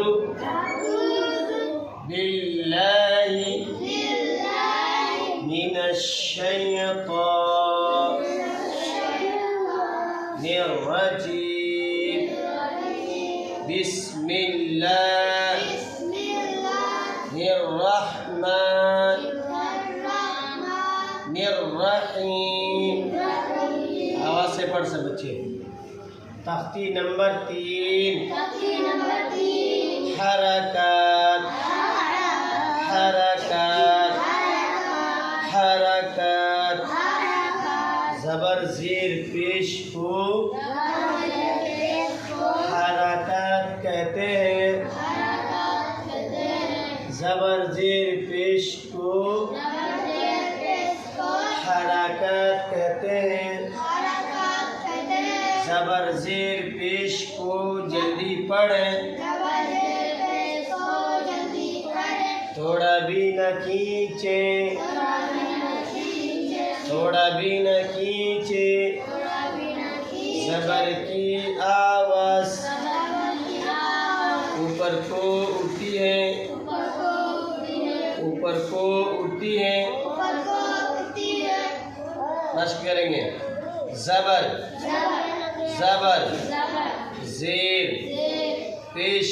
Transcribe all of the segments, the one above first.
अऊज़ु बिल्लाहि मिनश शैतानिर रजीम बिस्मिल्लाहिर रहमानिर रहीम। आवाज से पढ़ सब बच्चे। तख्ती नंबर 3 हरकत हरकत हरकत ज़बर ज़ेर पेश को हरकत कहते हैं। ज़बर ज़ेर पेश को हरकत कहते हैं। ज़बर ज़ेर पेश को जल्दी पढ़ें, थोड़ा भी न खींचे, थोड़ा भी न खींचे। ज़बर की आवाज़ ऊपर को उठती है, ऊपर को उठती है। मश्क करेंगे। ज़बर ज़बर ज़ेर पेश,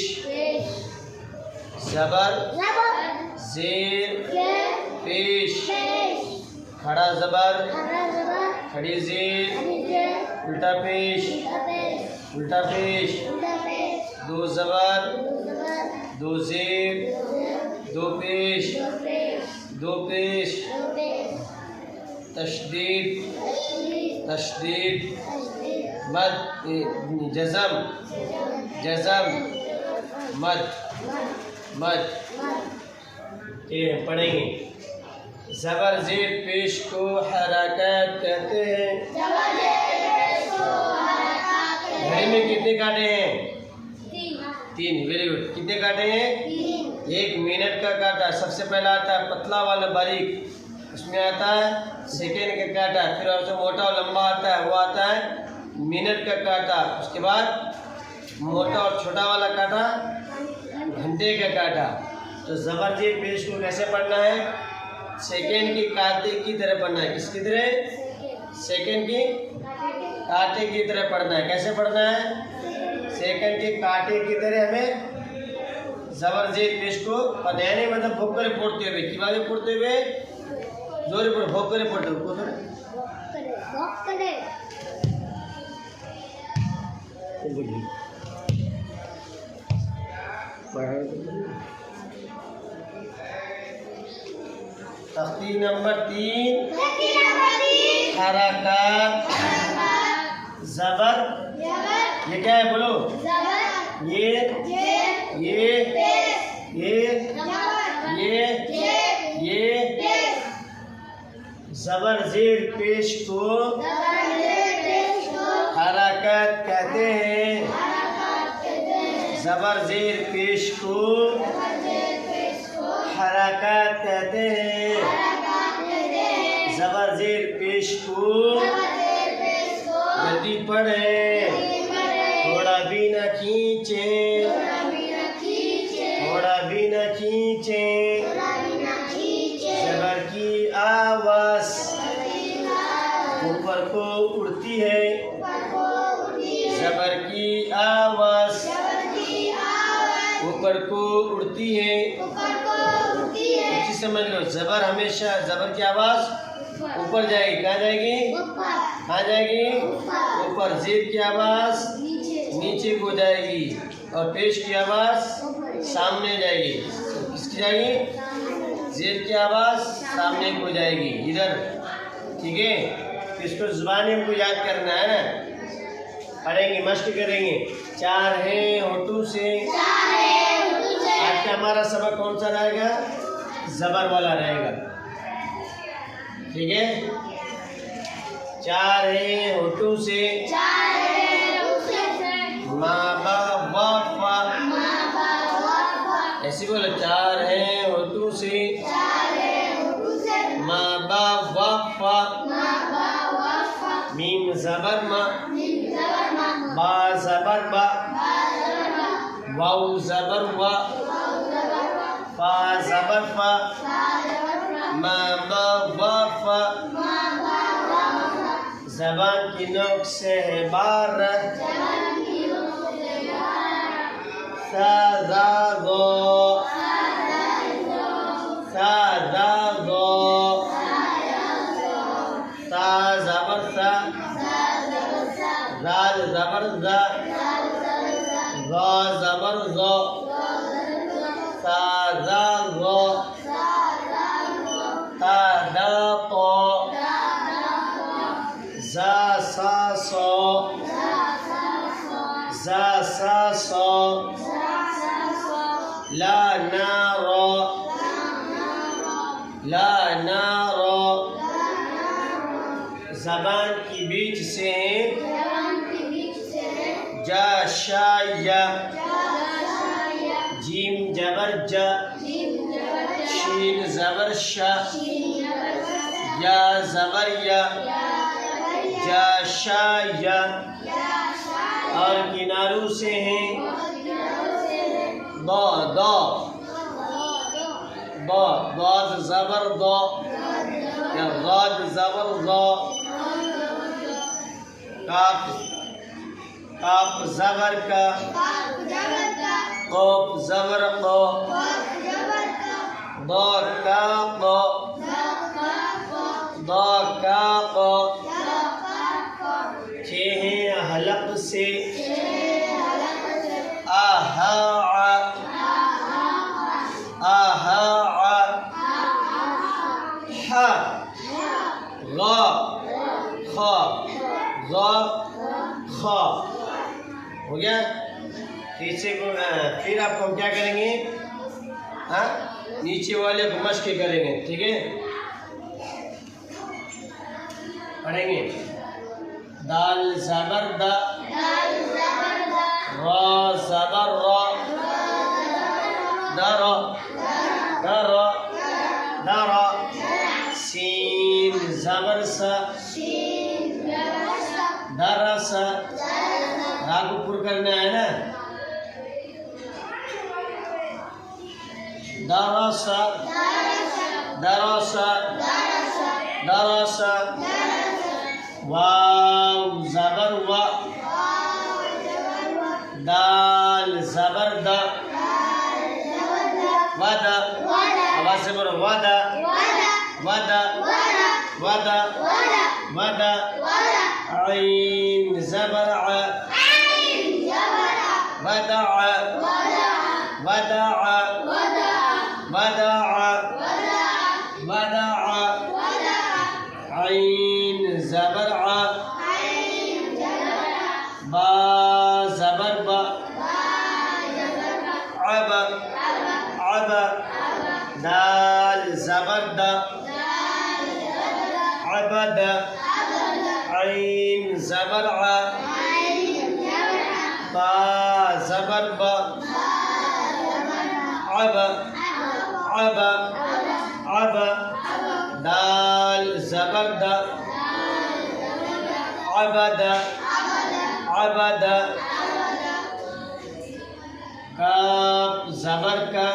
ज़बर ज़ेर पेश। खड़ा ज़बर खड़ी ज़ेर उल्टा पेश, उल्टा पेश। दो ज़बर दो ज़ेर दो पेश, दो पेश। तशदीद तशदीद मद जज़म जज़म मद मद। ये पढ़ेंगे। ज़बर ज़ेर पेश को हरकत कहते हैं। घड़ी में कितने काटे हैं? 3। Very good. कितने काटे हैं? 1 मिनट का काटा सबसे पहला आता है, पतला वाला बारीक, उसमें आता है सेकेंड का काटा। फिर और जो मोटा और लंबा आता है वो आता है मिनट का काटा। उसके बाद मोटा और छोटा वाला काटा घंटे का काटा। तो ज़बर ज़ेर पेश को कैसे पढ़ना है? सेकेंड के काटे की तरह पढ़ना है। किसकी तरह? सेकेंड की काटे की तरह पढ़ना है। कैसे पढ़ना है? सेकेंड के काटे की तरह हमें ज़बर ज़ेर पेश को पढ़ना है। नहीं मतलब भोग करे पढ़ते हुए, किवाले पढ़ते हुए, जोरे पर भोग करे पढ़ते हुए। तख्ती नंबर 3 हरकत ज़बर। ये क्या है बोलो? ये ज़बर ज़ेर पेश को हरकत कहते हैं। ज़बर ज़ेर पेश को हरकत कहते हैं। ज़बर ज़ेर पेश को जल्दी पढ़े, थोड़ा भी न खींचे, थोड़ा भी न खींचे। ज़बर की आवाज़ ऊपर को उड़ती है, ज़बर की आवाज़ ऊपर को उड़ती है। समझ लो, ज़बर हमेशा ज़बर की आवाज़ ऊपर जाएगी। कहाँ जाएगी? कहाँ जाएगी? ऊपर। ज़ेर की आवाज़ नीचे को जाएगी और पेश की आवाज़ सामने जाएगी। किसकी जाएगी? ज़ेर की आवाज़ सामने को जाएगी, इधर। ठीक है? इसको ज़ुबानी हमको याद करना है ना। पढ़ेंगे, मश्क करेंगे। 4 है होठों से। आज का हमारा सबक कौन सा रहेगा? ज़बर वाला रहेगा। ठीक है? 4 है होठों से। माँ बाप वाफा, ऐसी बोलो। 4 है होठों से। माँ बाप वाफा। मीम ज़बर मा, बा ज़बर बा, वाव ज़बर वा, फा ज़बर फा, मा बा वा फा, ज़बान की नोक से है बारह, सा दा गो, सा दा गो, ता ज़बर सा, ज़ाल ज़बर ज़ा, ज़ा ज़बर ज़ो, ता ज़ा ज़ो, ता दा तो, ज़ा सा सो, ज़ा सा सो, ला ना रो, ला ना रो, ज़बान की बीच से जा शा या, जीम जबर जा, शीन जबर शा, या जबर या, जा शा या, और किनारों से हैं दो दो, दो दाद जबर दो या दाद जबर दो, काफ काफ जबर का, कोफ जबर को, दो का को, दो का को, छह हलक से आहा आहा हा गा खा गा खा। हो गया। पीछे को फिर आपको हम क्या करेंगे, हाँ नीचे वाले को मश्क करेंगे, ठीक है। पढ़ेंगे दाल ज़बर दा, रा ज़बर रा, दरा दरा दरा, सीन ज़बर सा, दरसा, रा को पुर करना है ना, दरसा दरसा दरसा, वाव ज़बर वा, दाल ज़बर दा, वदा, आवाज़ से बोलो वदा वदा वदा वदा, ऐन ज़बर आ, वदा वदा वदा वदा, ऐन ज़बर आ, बा ज़बर बा, अब अब, दाल ज़बर दा, अबद, ऐन ज़बर आ, बा ज़बर बा, अब अब अब, दाल ज़बर दा, अबद अबद, काफ ज़बर का,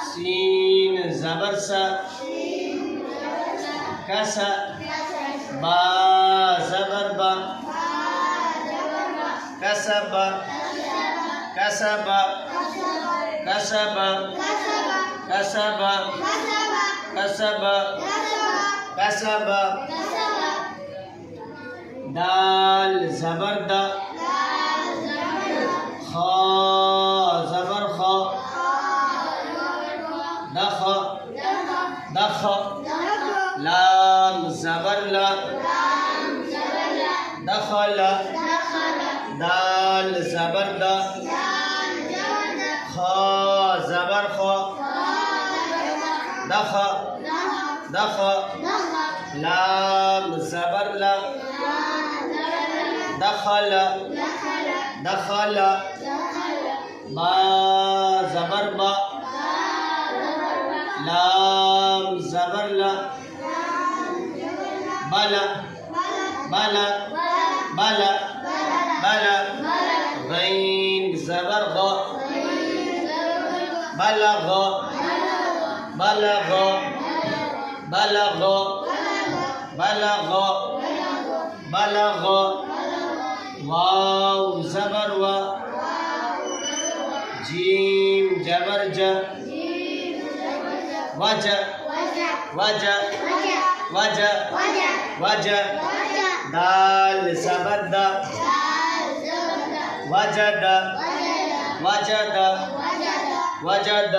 सीन ज़बर सा, कसा, बा ज़बर बा, कसब कसब कसब कसब कसब कसब, दाल ज़बर दा, खा ज़बर खा, दख दख, लाम ज़बर ला, दखल, दाल ज़बर दा, खा ज़बर खा, दख दख, लाम ज़बर ला, दखल दखल, बा ज़बर बा, लाम ज़बर ला, बला बला बला बला, गैन ज़बर ग, बलग, बलग, बलग, बलग, बलग, वाव ज़बर व, जीम ज़बर ज, वज, वज, वज, वज, दाल ज़बर द, वजद, वजद, वजद,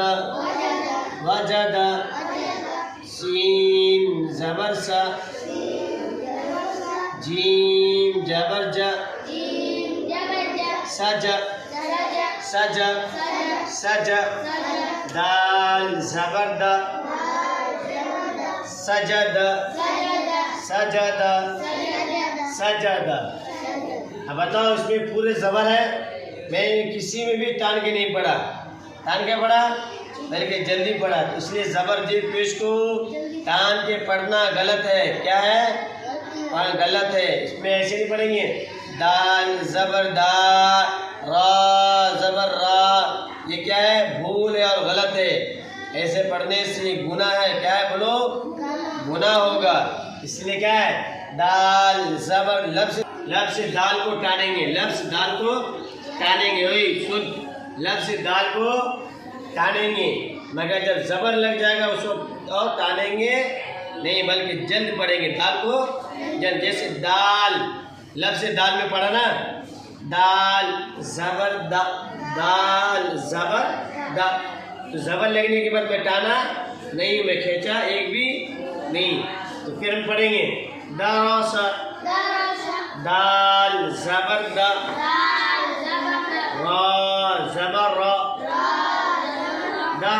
वजद, सीन ज़बर स, जीम ज़बर ज, सज, सज, सज, दाल ज़बर द, सजद, सजद, सजद। अब बताओ, इसमें पूरे ज़बर है, मैं किसी में भी टान के नहीं पढ़ा। टान के पढ़ा बल्कि जल्दी पढ़ा, तो इसलिए ज़बर जेर पेश को टान के पढ़ना गलत है। क्या है? गलत है। इसमें ऐसे नहीं पढ़ेंगे, दाल ज़बर दा, रा ज़बर रा, ये क्या है? भूल है और गलत है। ऐसे पढ़ने से गुनाह है। क्या है? बोलो, गुनाह होगा। इसलिए क्या है? दाल ज़बर, लफ्ज़ दाल को टानेंगे, लफ्ज़ दाल को टानेंगे, वही शुद्ध लफ्ज़ दाल को टानेंगे। मगर जब ज़बर लग जाएगा उसको और टानेंगे नहीं, बल्कि जल्द पढ़ेंगे दाल को जल्द। जैसे दाल, लफ्ज़ दाल में पढ़ा ना, दाल ज़बर दा, दाल ज़बर दा, तो ज़बर लगने के बाद मैं टाना नहीं, मैं खींचा एक भी नहीं। तो फिर हम पढ़ेंगे दास, दाल ज़बर दा, रा ज़बर रा, दा,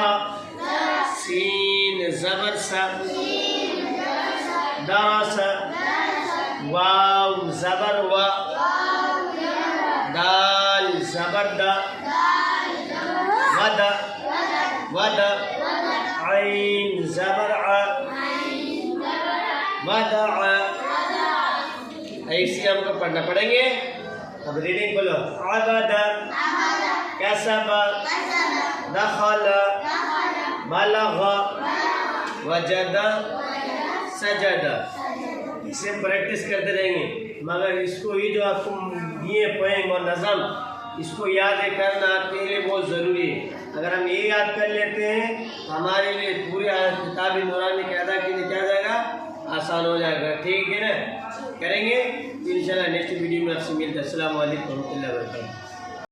सीन ज़बर सा, दरस, वाव ज़बर व, दाल ज़बर द, वद, वद, ऐन ज़बर अ, वदअ। ऐसे हमको पढ़ना पड़ेंगे। अब रीडिंग बोलो, अबद, कसब, दखल, बलग, वजद, सजद। इसे प्रैक्टिस करते रहेंगे। मगर इसको ही जो आपको ये पोएम और नज़म, इसको याद करना आपके लिए बहुत ज़रूरी है। अगर हम ये याद कर लेते हैं हमारे लिए पूरी किताब नूरानी के अदा के लिए क्या जाएगा, आसान हो जाएगा। ठीक है ना? करेंगे इंशाल्लाह। नेक्स्ट वीडियो में आपसे मिलते हैं। अस्सलाम वालेकुम रहमतुल्लाहि व बरकातहू।